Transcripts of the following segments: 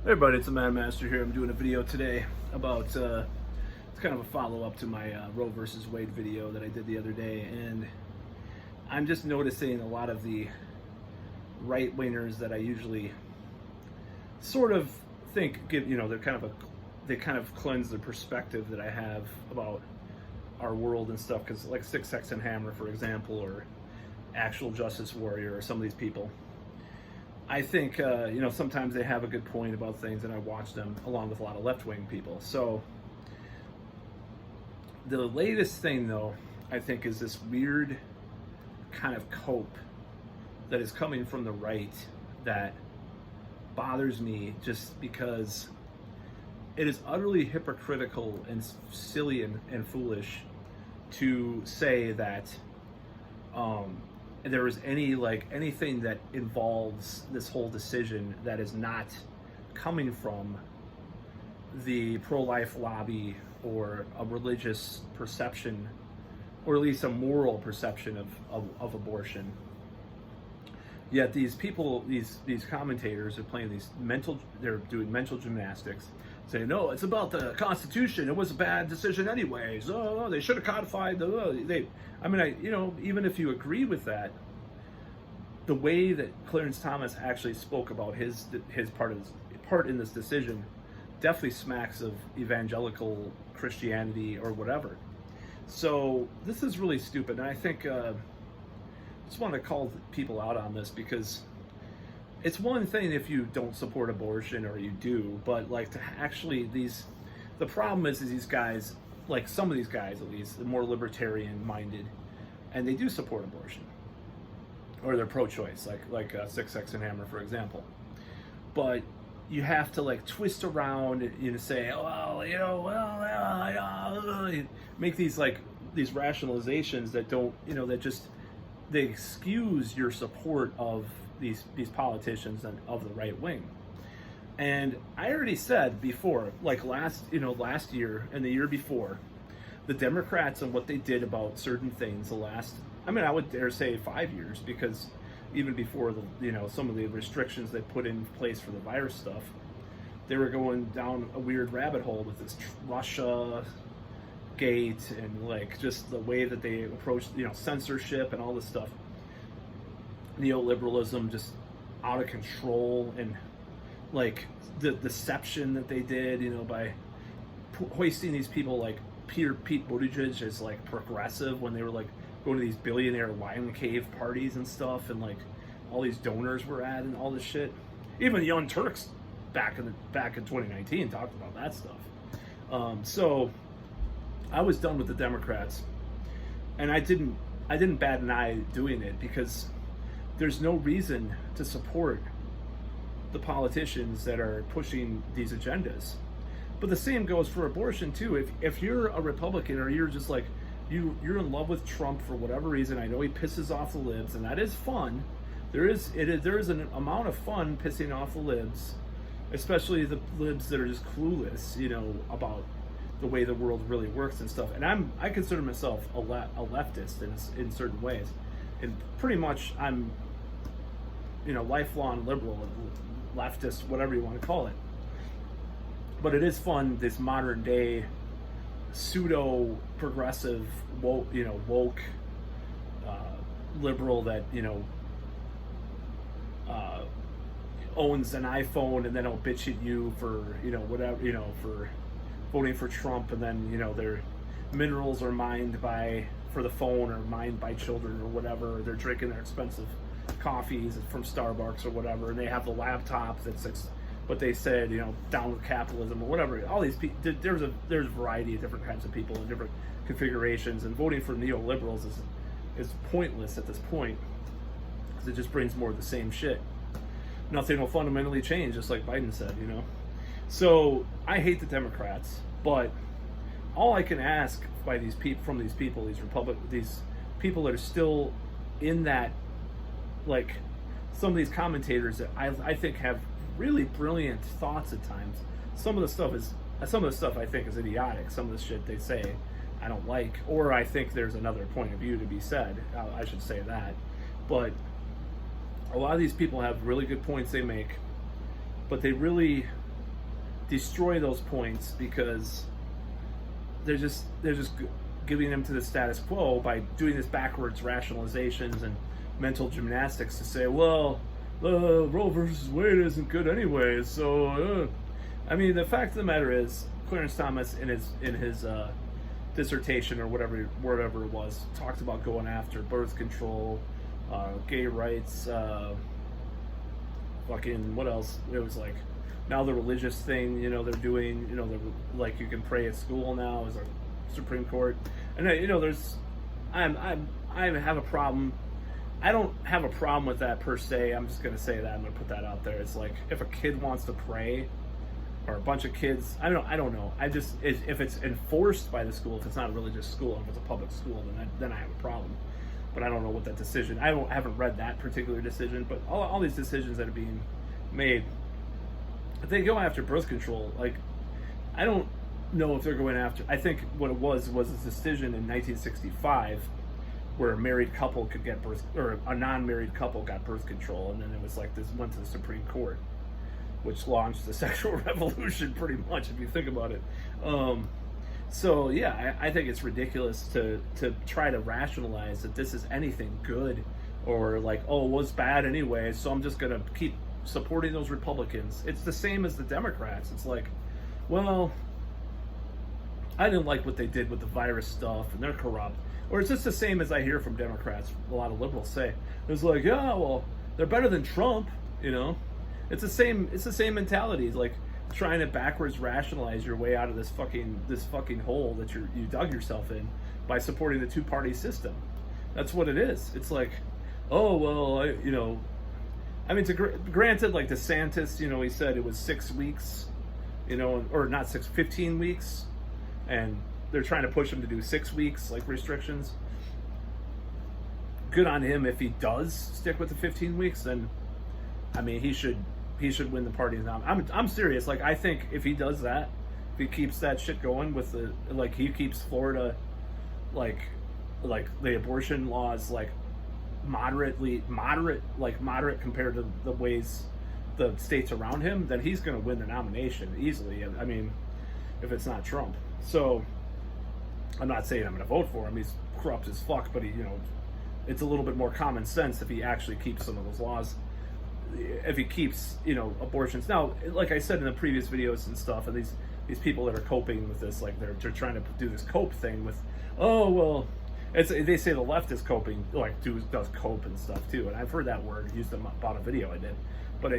Hey everybody, it's the Man Master here. I'm doing a video today about, it's kind of a follow-up to my Roe versus Wade video that I did the other day, and I'm just noticing a lot of the right-wingers that I usually sort of think give, they kind of cleanse the perspective that I have about our world and stuff, because like Six Sex and Hammer, for example, or Actual Justice Warrior, or some of these people, I think, sometimes they have a good point about things, and I watch them along with a lot of left-wing people. So the latest thing, though, I think is this weird kind of cope that is coming from the right that bothers me, just because it is utterly hypocritical and silly and foolish to say that there is anything that involves this whole decision that is not coming from the pro-life lobby or a religious perception, or at least a moral perception of abortion. Yet these people, these commentators are playing they're doing mental gymnastics, saying, no, it's about the Constitution, it was a bad decision anyways, oh, they should have codified even if you agree with that, the way that Clarence Thomas actually spoke about his part in this decision definitely smacks of evangelical Christianity or whatever. So this is really stupid, and I think I just want to call people out on this, because it's one thing if you don't support abortion, or you do, but like to actually the problem is these guys, like some of these guys at least, they're more libertarian minded, and they do support abortion, or they're pro-choice, like Six Sex and Hammer, for example. But you have to like twist around, say, make these rationalizations that don't, they excuse your support of these politicians and of the right wing. And I already said before, like last year and the year before, the Democrats and what they did about certain things I would dare say 5 years, because even before some of the restrictions they put in place for the virus stuff, they were going down a weird rabbit hole with this Russia gate, and like just the way that they approached censorship and all this stuff, neoliberalism just out of control, and like the deception that they did by hoisting these people like Pete Buttigieg as like progressive, when they were like going to these billionaire lion cave parties and stuff, and like all these donors were at and all this shit. Even Young Turks back in 2019 talked about that stuff. So I was done with the Democrats, and I didn't bat an eye doing it, because there's no reason to support the politicians that are pushing these agendas. But the same goes for abortion too. If you're a Republican, or you're just like you're in love with Trump for whatever reason, I know he pisses off the libs, and that is fun. There is an amount of fun pissing off the libs, especially the libs that are just clueless, about the way the world really works and stuff. And I consider myself a leftist in certain ways, and pretty much I'm lifelong liberal, leftist, whatever you want to call it. But it is fun, this modern day pseudo progressive woke liberal that owns an iPhone, and then will bitch at you for whatever, for voting for Trump, and then their minerals are mined for the phone, or mined by children, or whatever. They're drinking their expensive coffees from Starbucks or whatever, and they have the laptop that's what they said, down with capitalism or whatever. All these people, there's a variety of different kinds of people in different configurations, and voting for neoliberals is pointless at this point, because it just brings more of the same shit. Nothing will fundamentally change, just like Biden said, So I hate the Democrats, but all I can ask these people, these people that are still in that, like some of these commentators that I think have really brilliant thoughts at times. Some of the stuff I think is idiotic. Some of the shit they say I don't like, or I think there's another point of view to be said. I should say that. But a lot of these people have really good points they make, but they really destroy those points because they're just giving them to the status quo by doing this backwards rationalizations and mental gymnastics to say, well, Roe versus Wade isn't good anyway. So, I mean, the fact of the matter is, Clarence Thomas in his dissertation or whatever it was talked about going after birth control, gay rights, fucking what else? It was like now the religious thing, you know, they're doing, you know, they're like you can pray at school now as a Supreme Court, and you know, there's I have a problem. I don't have a problem with that per se. I'm just gonna say that. I'm gonna put that out there. It's like if a kid wants to pray, or a bunch of kids, I don't know. I just if it's enforced by the school, if it's not a religious school, if it's a public school, then I have a problem. But I don't know what that decision. I haven't read that particular decision. But all these decisions that are being made, if they go after birth control, like I don't know if they're going after. I think what it was a decision in 1965 where a married couple could get birth, or a non-married couple got birth control, and then it was like this went to the Supreme Court, which launched the sexual revolution pretty much, if you think about it. So yeah, I think it's ridiculous to try to rationalize that this is anything good, or like, oh, it was bad anyway, so I'm just gonna keep supporting those Republicans. It's the same as the Democrats. It's like, well, I didn't like what they did with the virus stuff, and they're corrupt. Or it's just the same as I hear from Democrats, a lot of liberals say. It's like, yeah, well, they're better than Trump, you know? It's the same mentality. It's like trying to backwards rationalize your way out of this fucking hole that you dug yourself in by supporting the two-party system. That's what it is. It's like, oh, well, I mean, granted, like DeSantis, you know, he said it was 6 weeks, you know, or not 15 weeks, and they're trying to push him to do 6 weeks, like restrictions. Good on him if he does stick with the 15 weeks. Then, I mean, he should win the party. I'm serious. Like, I think if he does that, if he keeps that shit going with he keeps Florida, like the abortion laws, like moderate compared to the ways the states around him, then he's going to win the nomination easily. I mean, if it's not Trump. So I'm not saying I'm going to vote for him. He's corrupt as fuck, but it's a little bit more common sense if he actually keeps some of those laws. If he keeps, abortions. Now, like I said in the previous videos and stuff, and these people that are coping with this, like they're trying to do this cope thing with, oh, well, they say the left is coping, like does cope and stuff too. And I've heard that word used about a video I did. But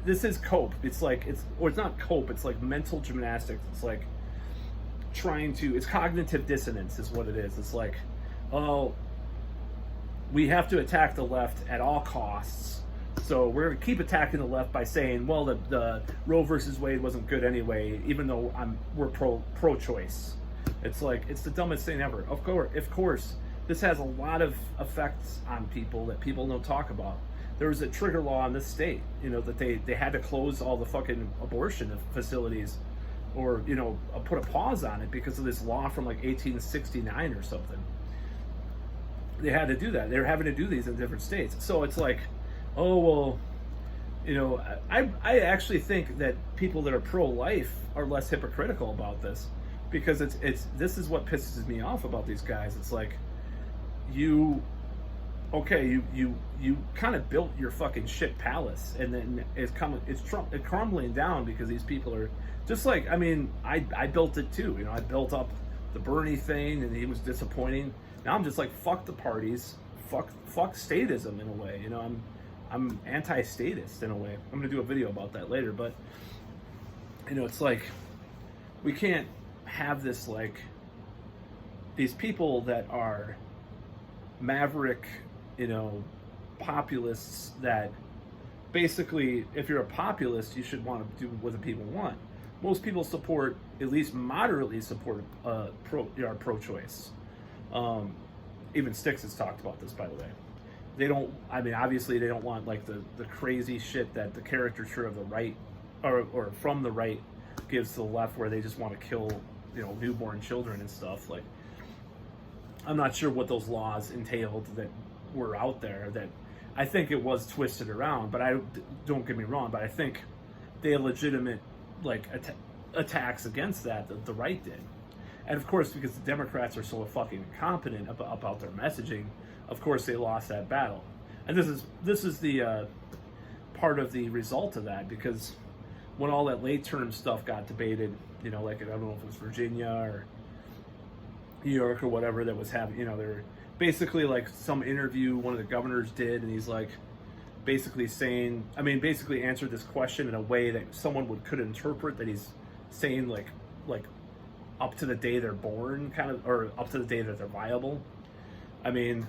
this is cope. It's like, it's not cope. It's like mental gymnastics. It's like it's cognitive dissonance is what it is. It's like, oh, we have to attack the left at all costs. So we're going to keep attacking the left by saying, well, the Roe versus Wade wasn't good anyway, even though we're pro-choice. It's like, it's the dumbest thing ever. Of course, this has a lot of effects on people that people don't talk about. There was a trigger law in this state, that they had to close all the fucking abortion facilities, or, put a pause on it because of this law from like 1869 or something. They had to do that. They were having to do these in different states. So it's like, oh, well, I actually think that people that are pro-life are less hypocritical about this, because this is what pisses me off about these guys. It's like, you kind of built your fucking shit palace, and then it's crumbling down because these people are just like, I mean, I built it too. I built up the Bernie thing, and he was disappointing. Now I'm just like, fuck the parties, fuck statism in a way. I'm anti-statist in a way. I'm gonna do a video about that later, but it's like, we can't have this, like, these people that are maverick, populists, that basically, if you're a populist, you should want to do what the people want. Most people support, at least moderately support, pro-choice. Even Styx has talked about this, by the way. They don't, I mean, obviously they don't want like the crazy shit that the caricature of the right, or from the right, gives to the left, where they just want to kill, newborn children and stuff. Like, I'm not sure what those laws entailed that were out there. That I think it was twisted around, but don't get me wrong, but I think they had legitimate, like, attacks against that the right did. And of course, because the Democrats are so fucking incompetent about their messaging, of course they lost that battle. And this is the part of the result of that, because when all that late term stuff got debated, you know, like I don't know if it was Virginia or New York or whatever that was having, you know, they're basically like some interview one of the governors did, and he's like basically saying, I mean, basically answered this question in a way that someone could interpret that he's saying like up to the day they're born, kind of, or up to the day that they're viable. I mean,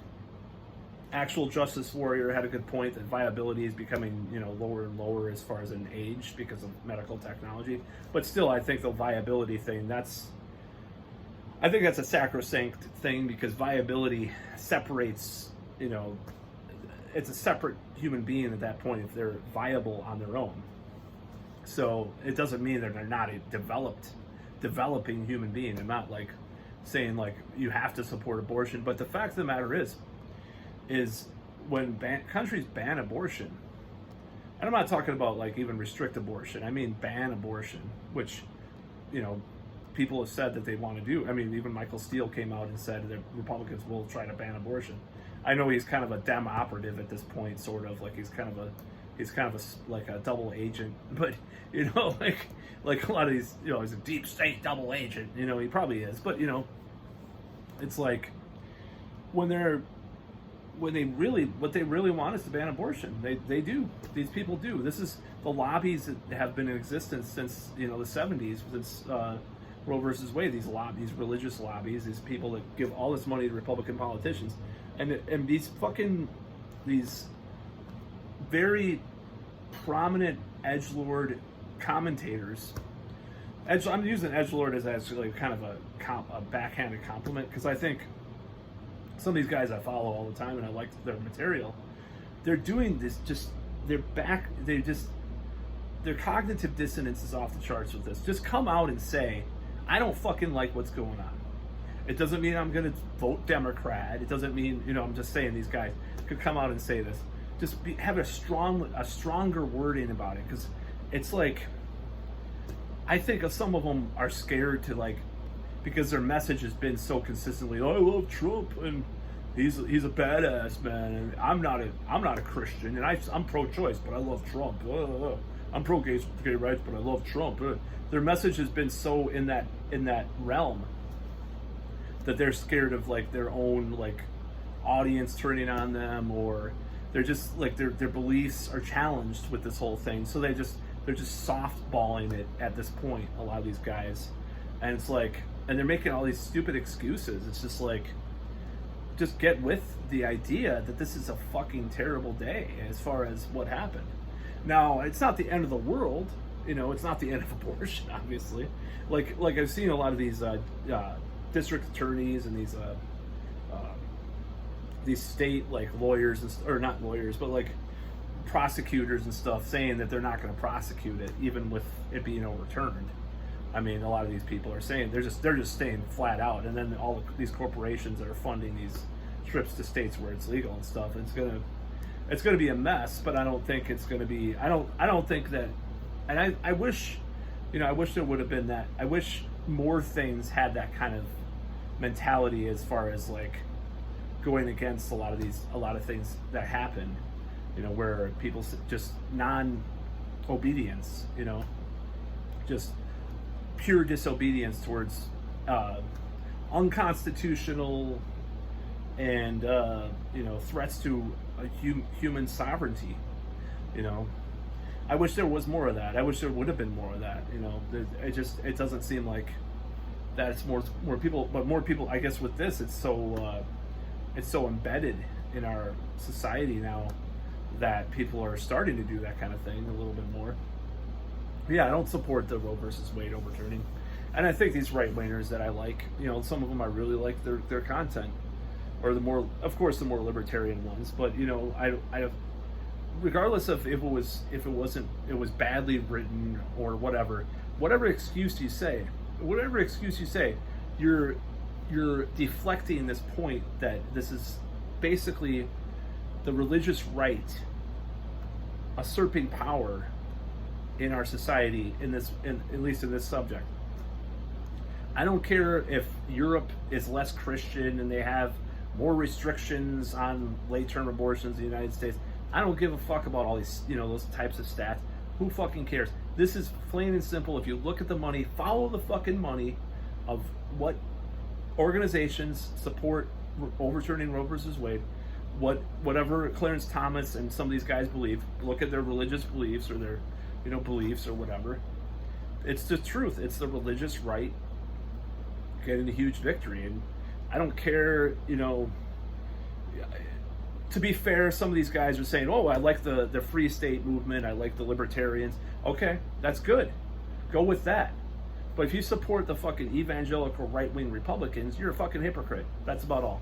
actual Justice Warrior had a good point that viability is becoming, you know, lower and lower as far as an age because of medical technology. But still, I think the viability thing, I think that's a sacrosanct thing, because viability separates, you know, it's a separate human being at that point if they're viable on their own. So it doesn't mean that they're not a developing human being. I'm not like saying like you have to support abortion, but the fact of the matter is when countries ban abortion, and I'm not talking about like even restrict abortion, I mean ban abortion, which, you know, people have said that they want to do. I mean, even Michael Steele came out and said that Republicans will try to ban abortion. I know he's kind of a Dem operative at this point, sort of like he's kind of like a double agent, but you know, like a lot of these, you know, he's a deep state double agent. You know, he probably is, but you know, it's like what they really want is to ban abortion. They do. These people do. This is the lobbies that have been in existence since, you know, the 70s, since Roe versus Wade. These religious lobbies, these people that give all this money to Republican politicians, and these very prominent edgelord commentators. I'm using edgelord as actually kind of a backhanded compliment, because I think some of these guys I follow all the time and I like their material. They're doing this their cognitive dissonance is off the charts with this. Just come out and say, I don't fucking like what's going on. It doesn't mean I'm going to vote Democrat. It doesn't mean, you know, I'm just saying these guys could come out and say this. Just have a stronger wording about it, because it's like, I think some of them are scared to, like, because their message has been so consistently, oh, I love Trump and he's a badass, man, and I'm not a Christian, and I'm pro-choice, but I love Trump. I'm pro-gay rights, but I love Trump. Their message has been so in that realm that they're scared of like their own like audience turning on them, or they're just like their beliefs are challenged with this whole thing. So they're just softballing it at this point, a lot of these guys, and it's like, and they're making all these stupid excuses. It's just like, just get with the idea that this is a fucking terrible day as far as what happened. Now, it's not the end of the world, you know, it's not the end of abortion, obviously. Like I've seen a lot of these district attorneys and these state like lawyers, or not lawyers, but like prosecutors and stuff, saying that they're not going to prosecute it even with it being overturned. I mean, a lot of these people are saying they're just staying flat out, and then all these corporations that are funding these trips to states where it's legal and stuff, it's gonna be a mess. But I don't think it's gonna be. I don't think that. And I wish, you know, I wish there would have been that. I wish more things had that kind of mentality as far as like going against a lot of things that happen, you know, where people just non-obedience, you know, just pure disobedience towards unconstitutional and you know, threats to human sovereignty. You know, I wish there was more of that. I wish there would have been more of that. You know, it doesn't seem like that. It's more people, but more people. I guess with this, it's so embedded in our society now that people are starting to do that kind of thing a little bit more. Yeah, I don't support the Roe versus Wade overturning, and I think these right wingers that I like, you know, some of them I really like their content, or the more libertarian ones. But you know, I regardless of if it was badly written or whatever excuse you say, you're deflecting this point that this is basically the religious right usurping power in our society at least in this subject. I don't care if Europe is less Christian and they have more restrictions on late-term abortions in the United States. I don't give a fuck about all these, those types of stats. Who fucking cares? This is plain and simple. If you look at the money, follow the fucking money of what organizations support overturning Roe versus Wade, whatever Clarence Thomas and some of these guys believe. Look at their religious beliefs or their, beliefs or whatever. It's the truth. It's the religious right getting a huge victory. And I don't care, to be fair, some of these guys are saying, oh, I like the free state movement, I like the libertarians. Okay, that's good. Go with that. But if you support the fucking evangelical right-wing Republicans, you're a fucking hypocrite. That's about all.